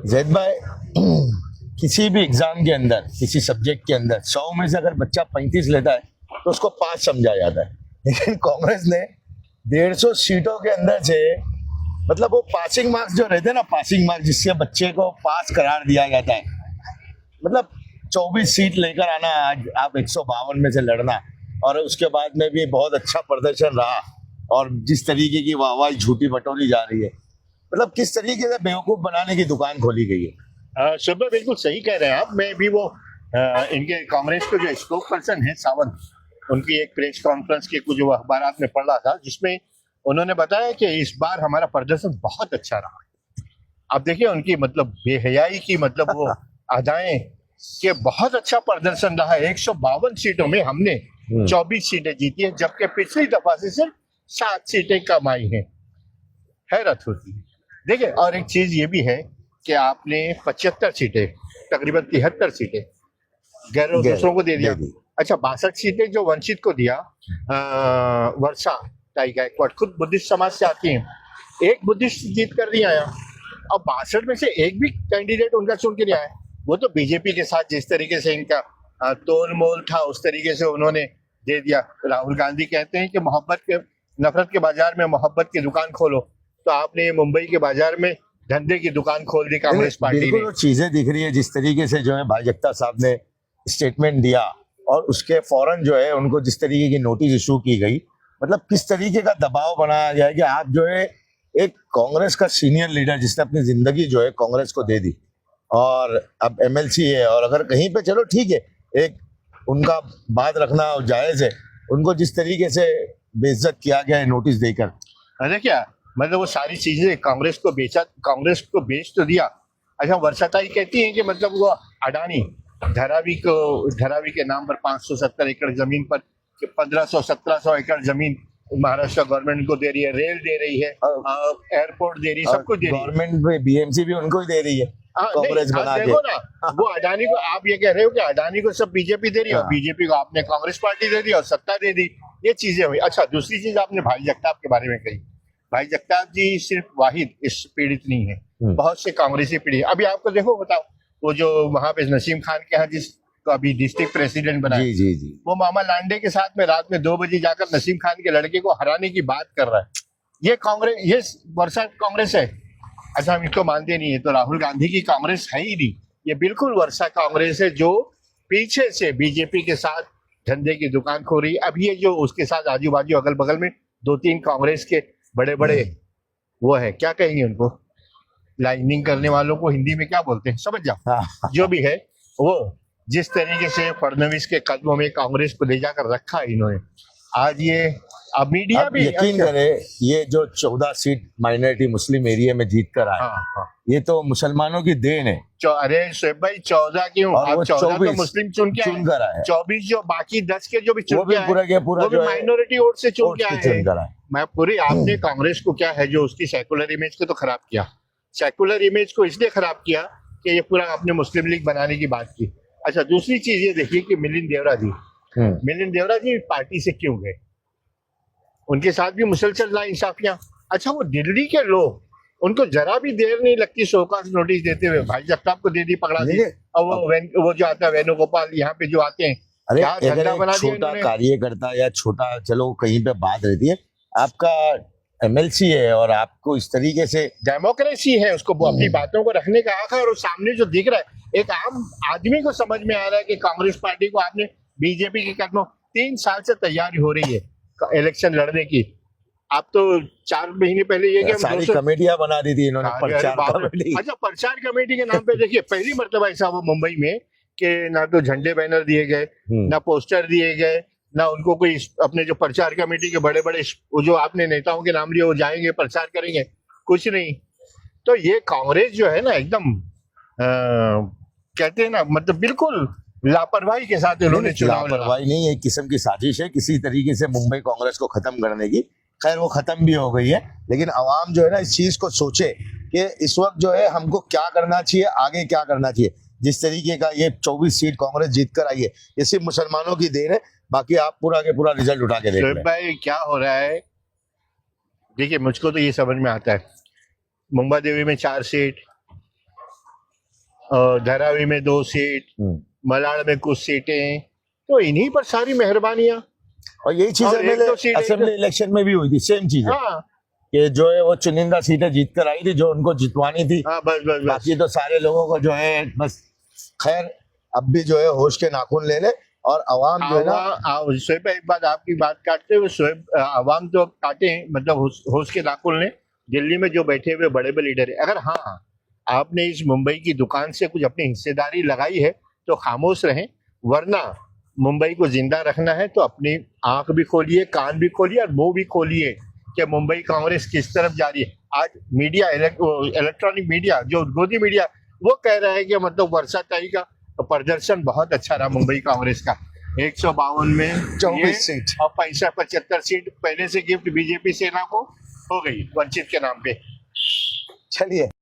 जैद भाई, किसी भी एग्जाम के अंदर, किसी सब्जेक्ट के अंदर 100 में से अगर बच्चा 35 लेता है तो उसको पास समझा जाता है। लेकिन कांग्रेस ने 150 सीटों के अंदर से, मतलब वो पासिंग मार्क्स जो रहते हैं ना, पासिंग मार्क्स जिससे बच्चे को पास करार दिया जाता है, मतलब 24 सीट लेकर आना, आज आप 152 में से लड़ना, और उसके बाद में भी बहुत अच्छा प्रदर्शन रहा, और जिस तरीके की वाहवाही झूठी बटोरी जा रही है, मतलब किस तरीके से बेवकूफ बनाने की दुकान खोली गई है। सुबह बिल्कुल सही कह रहे हैं आप। मैं भी वो इनके कांग्रेस के जो स्पोक पर्सन है सावंत, उनकी एक प्रेस कॉन्फ्रेंस के कुछ जो अखबार में पढ़ रहा था, जिसमें उन्होंने बताया कि इस बार हमारा प्रदर्शन बहुत अच्छा रहा। आप देखिए उनकी मतलब बेहयाई की मतलब वो अदाएं कि बहुत अच्छा प्रदर्शन रहा है। 152 सीटों में हमने 24 सीटें जीती है, जबकि पिछली दफा से सिर्फ 7 सीटें कम आई हैं। हैरत होती है। देखिए, और एक चीज ये भी है कि आपने 75 सीटें, तकरीबन 73 सीटें गैर दूसरों को दे दिया। अच्छा, 62 सीटें जो वंचित को दिया, वर्षा ताई गायकवाड़ खुद बुद्धिस्ट समाज से आती हैं, एक बुद्धिस्ट जीत कर नहीं आया, और 62 में से एक भी कैंडिडेट उनका चुन के नहीं आया। वो तो बीजेपी के साथ जिस तरीके से इनका तोल मोल था, उस तरीके से उन्होंने दे दिया। राहुल गांधी कहते हैं कि मोहब्बत के नफरत के बाजार में मोहब्बत की दुकान खोलो, तो आपने मुंबई के बाजार में धंधे की दुकान खोल दी कांग्रेस पार्टी ने। चीजें दिख रही है जिस तरीके से जो है भाई जगताप साहब ने स्टेटमेंट दिया, और उसके फौरन जो है उनको जिस तरीके की नोटिस इशू की गई, मतलब किस तरीके का दबाव बनाया गया है कि आप जो है एक कांग्रेस का सीनियर लीडर जिसने अपनी जिंदगी जो है कांग्रेस को दे दी, और अब एमएलसी है, और अगर कहीं पे चलो ठीक है, एक उनका बात रखना जायज है, उनको जिस तरीके से बेइज्जत किया गया है नोटिस देकर। अरे क्या मतलब वो सारी चीजें कांग्रेस को बेचा, कांग्रेस को बेच तो दिया। अच्छा, वर्षाताई कहती है कि मतलब वो अडानी धरावी के नाम पर 570 एकड़ जमीन पर 1500-1700 एकड़ जमीन महाराष्ट्र गवर्नमेंट को दे रही है, रेल दे रही है, एयरपोर्ट दे रही है, सब कुछ दे रही है। गवर्नमेंट बीएमसी भी उनको ही दे रही है कांग्रेस बना के। देखो ना, वो अडानी को आप ये कह रहे हो कि अडानी को सब बीजेपी दे रही है, और बीजेपी को आपने कांग्रेस पार्टी दे दी और सत्ता दे दी, ये चीजें हुई। अच्छा, दूसरी चीज आपने भाई जगताप के बारे में कही। भाई जगताप जी सिर्फ वाहिद इस पीड़ित नहीं है, बहुत से कांग्रेसी पीड़ित। अभी आपको देखो, बताओ, वो जो वहां पे नसीम खान के यहाँ जिसको अभी डिस्ट्रिक्ट प्रेसिडेंट बनाया, जी, वो मामा लांडे के साथ में रात में 2 बजे जाकर नसीम खान के लड़के को हराने की बात कर रहा है। ये कांग्रेस, ये वर्षा कांग्रेस है। अच्छा, हम इसको मानते नहीं है तो राहुल गांधी की कांग्रेस है ही नहीं, ये बिल्कुल वर्षा कांग्रेस है, जो पीछे से बीजेपी के साथ धंधे की दुकान खो रही। अब ये जो उसके साथ आजू बाजू अगल बगल में 2-3 कांग्रेस के बड़े बड़े वो है, क्या कहेंगे उनको, लाइनिंग करने वालों को हिंदी में क्या बोलते हैं, समझ जाओ। जो भी है, वो जिस तरीके से फडणवीस के कदमों में कांग्रेस को ले जाकर रखा इन्होंने, आज ये अब मीडिया भी यकीन करे, ये जो 14 सीट माइनॉरिटी मुस्लिम एरिया में जीत कर आए, ये तो मुसलमानों की देन है। अरे शोएब भाई, 14 क्यों, आप 14 तो मुस्लिम चुन के आए, 24 जो बाकी 10 के जो भी चुन के आए, वो भी माइनॉरिटी वोट से चुन के आए। मैं पूरी, आपने कांग्रेस को क्या है जो उसकी सेकुलर इमेज को तो खराब किया, सेकुलर इमेज को इसलिए खराब किया कि ये पूरा आपने मुस्लिम लीग बनाने की बात की। अच्छा, दूसरी चीज ये देखिए कि मिलिंद देवरा जी पार्टी से क्यों गए, उनके साथ भी मुसलसल नाइंसाफियां। अच्छा, वो दिल्ली के लोग, उनको जरा भी देर नहीं लगती शोकाज नोटिस देते हुए भाई जगताप को दे दी, पकड़ा दी। और वो जो आता है वेणुगोपाल, यहाँ पे जो आते हैं, अरे अगर छोटा कार्यकर्ता या छोटा, चलो कहीं पे बात रहती है, आपका एमएलसी है और आपको इस तरीके से, डेमोक्रेसी है, उसको अपनी बातों को रखने का हक है। और सामने जो दिख रहा है, एक आम आदमी को समझ में आ रहा है कि कांग्रेस पार्टी को आपने बीजेपी के कदमों 3 साल से तैयारी हो रही है इलेक्शन लड़ने की। आप तो 4 महीने पहले ये सारी कमेटियां बना दी थी इन्होंने, प्रचार कमेटी। अच्छा, प्रचार कमेटी के नाम पे देखिए, पहली मरतबा ऐसा हुआ मुंबई में कि ना तो झंडे बैनर दिए गए, ना पोस्टर दिए गए, ना उनको कोई अपने जो प्रचार कमेटी के बड़े बड़े जो आपने नेताओं के नाम लिए वो जाएंगे प्रचार करेंगे, कुछ नहीं। तो ये कांग्रेस जो है ना, एकदम कहते हैं ना, मतलब बिल्कुल लापरवाही के साथ इन्होंने चुनाव लड़ा। लापरवाही नहीं, एक किस्म की साजिश है किसी तरीके से मुंबई कांग्रेस को खत्म करने की। खैर वो खत्म भी हो गई है, लेकिन अवाम जो है ना इस चीज को सोचे कि इस वक्त जो है हमको क्या करना चाहिए, आगे क्या करना चाहिए। जिस तरीके का ये 24 सीट कांग्रेस जीत कर आई है, ये सिर्फ मुसलमानों की देन है, बाकी आप पूरा के पूरा रिजल्ट उठा के देख लें। भाई क्या हो रहा है, देखिए मुझको तो ये समझ में आता है, मुंबा देवी में 4 सीट, धारावी में 2 सीट, मलाड में कुछ सीटें, तो इन्हीं पर सारी मेहरबानियां। और यही चीज और एक दो सीट- असेंबली इलेक्शन में भी हुई थी, सेम चीज है हाँ कि जो है वो चुनिंदा सीटें जीत कर आई थी जो उनको जितवानी थी। हाँ, बस बस बस। बाकी तो सारे लोगों को जो है बस खैर अब भी जो है होश के नाखून ले ले और अवाम जो है ना शोएब भाई, एक बात आपकी बात काटते हुए, शोएब आवाम तो काटे हैं, मतलब होश के नाखून ने। दिल्ली में जो बैठे हुए बड़े बड़े लीडर है, अगर हाँ आपने इस मुंबई की दुकान से कुछ अपनी हिस्सेदारी लगाई है तो खामोश रहें, वरना मुंबई को जिंदा रखना है तो अपनी आंख भी खोलिए, कान भी खोलिए और मुंह भी खोलिए कि मुंबई कांग्रेस किस तरफ जा रही है। आज मीडिया, इलेक्ट्रॉनिक मीडिया, जो गोदी मीडिया, वो कह रहा है कि मतलब वर्षाताई का प्रदर्शन बहुत अच्छा रहा मुंबई कांग्रेस का, 152 में 24 सीट और 75 सीट पहले से गिफ्ट बीजेपी सेना को हो गई वंचित के नाम पे। चलिए।